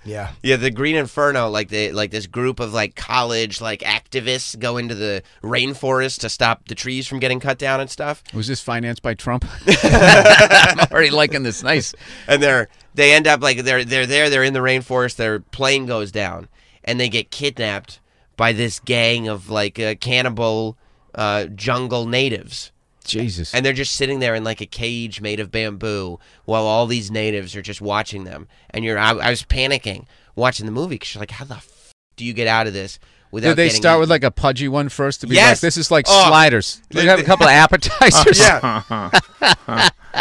Yeah. Yeah, the Green Inferno, like this group of like college like activists go into the rainforest to stop the trees from getting cut down and stuff. Was this financed by Trump? I'm already liking this. Nice. And they end up like they're in the rainforest. Their plane goes down, and they get kidnapped by this gang of like cannibal jungle natives. Jesus. And they're just sitting there in like a cage made of bamboo while all these natives are just watching them. And I was panicking watching the movie because you're like, how the f do you get out of this without? Did they getting start with like a pudgy one first to be Yes. like, this is like sliders? They have a couple of appetizers. Yeah.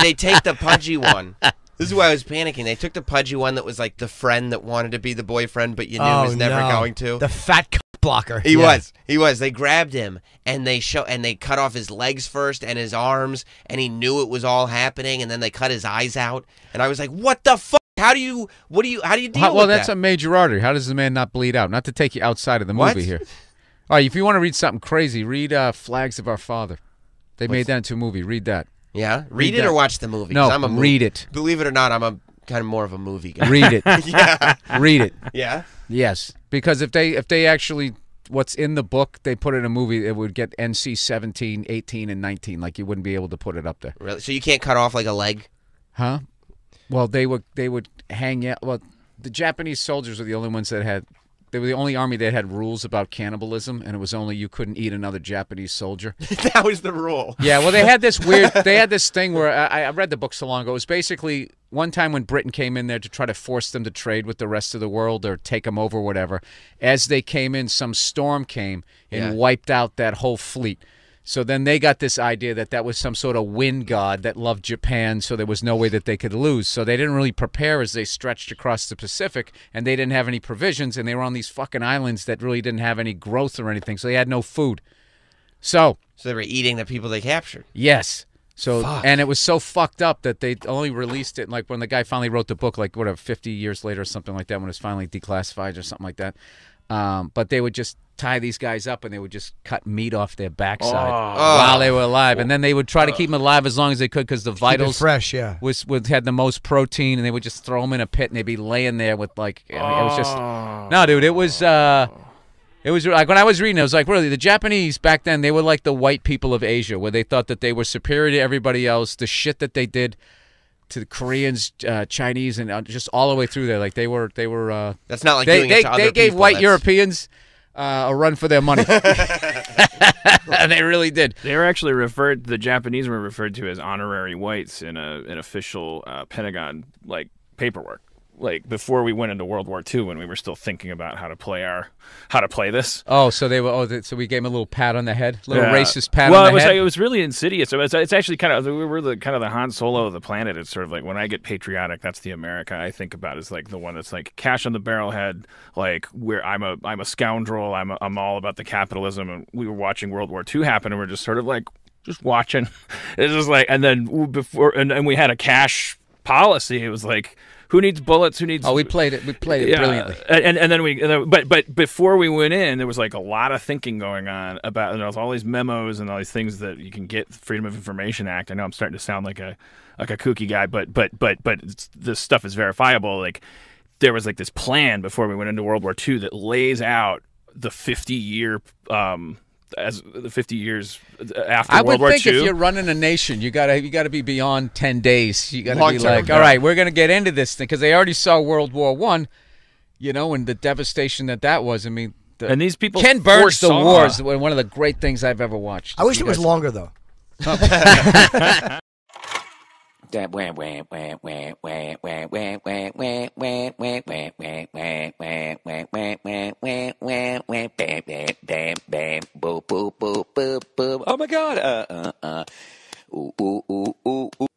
They take the pudgy one. This is why I was panicking. They took the pudgy one that was like the friend that wanted to be the boyfriend, but you knew was never going to. The fat blocker. He was. They grabbed him and they cut off his legs first and his arms, and he knew it was all happening, and then they cut his eyes out. And I was like, "What the fuck? How do you deal with that?" Well, that's a major artery. How does the man not bleed out? Not to take you outside of the movie here. All right, if you want to read something crazy, read Flags of Our Father. They made that into a movie. Read that. Yeah, read it or watch the movie. No, read it. Believe it or not, I'm a kind of more of a movie guy. Read it. Yeah, read it. Yeah. Yes, because if they actually what's in the book they put in a movie, it would get NC 17, 18, and 19. Like you wouldn't be able to put it up there. Really? So you can't cut off like a leg? Huh? Well, they would hang out. Well, the Japanese soldiers were the only ones that had. They were the only army that had rules about cannibalism, and it was only you couldn't eat another Japanese soldier. That was the rule. Yeah, well, they had this weird. They had this thing where I read the book so long ago. It was basically one time when Britain came in there to try to force them to trade with the rest of the world or take them over, or whatever. As they came in, some storm came and wiped out that whole fleet. So then they got this idea that that was some sort of wind god that loved Japan, so there was no way that they could lose. So they didn't really prepare as they stretched across the Pacific, and they didn't have any provisions, and they were on these fucking islands that really didn't have any growth or anything, so they had no food. So they were eating the people they captured. Yes. So and it was so fucked up that they only released it like when the guy finally wrote the book, like whatever, 50 years later or something like that, when it was finally declassified or something like that. But they would just tie these guys up and they would just cut meat off their backside while they were alive, and then they would try to keep them alive as long as they could because the vitals fresh, had the most protein, and they would just throw them in a pit and they'd be laying there with like it was just no, dude, it was like when I was reading it was like really the Japanese back then, they were like the white people of Asia, where they thought that they were superior to everybody else. The shit that they did to the Koreans, Chinese, and just all the way through there, like they were. That's not like doing it to other they gave people. white Europeans a run for their money. They really did. They were actually referred. The Japanese were referred to as honorary whites in an official Pentagon like paperwork. Like before we went into World War II, when we were still thinking about how to play this. Oh, so they were. So we gave them a little pat on the head, little racist pat on the head. Well, it was really insidious. So it's actually kind of we were the kind of the Han Solo of the planet. It's sort of like when I get patriotic, that's the America I think about is like the one that's like cash on the barrelhead. Like where I'm a scoundrel. I'm all about the capitalism. And we were watching World War II happen, and we're just sort of like just watching. It's just like, and then before and we had a cash policy. It was like, who needs bullets? Who needs? Oh, we played it brilliantly. And then but before we went in, there was like a lot of thinking going on about, and there was all these memos and all these things that you can get Freedom of Information Act. I know I'm starting to sound like a kooky guy, but this stuff is verifiable. Like there was like this plan before we went into World War II that lays out the 50-year as the 50 years after World War II. I would think if you're running a nation, you gotta be beyond 10 days. You gotta be like, all right, we're gonna get into this thing because they already saw World War I, and the devastation that was. I mean, and these people Ken Burns' The War is one of the great things I've ever watched. I wish it was longer though.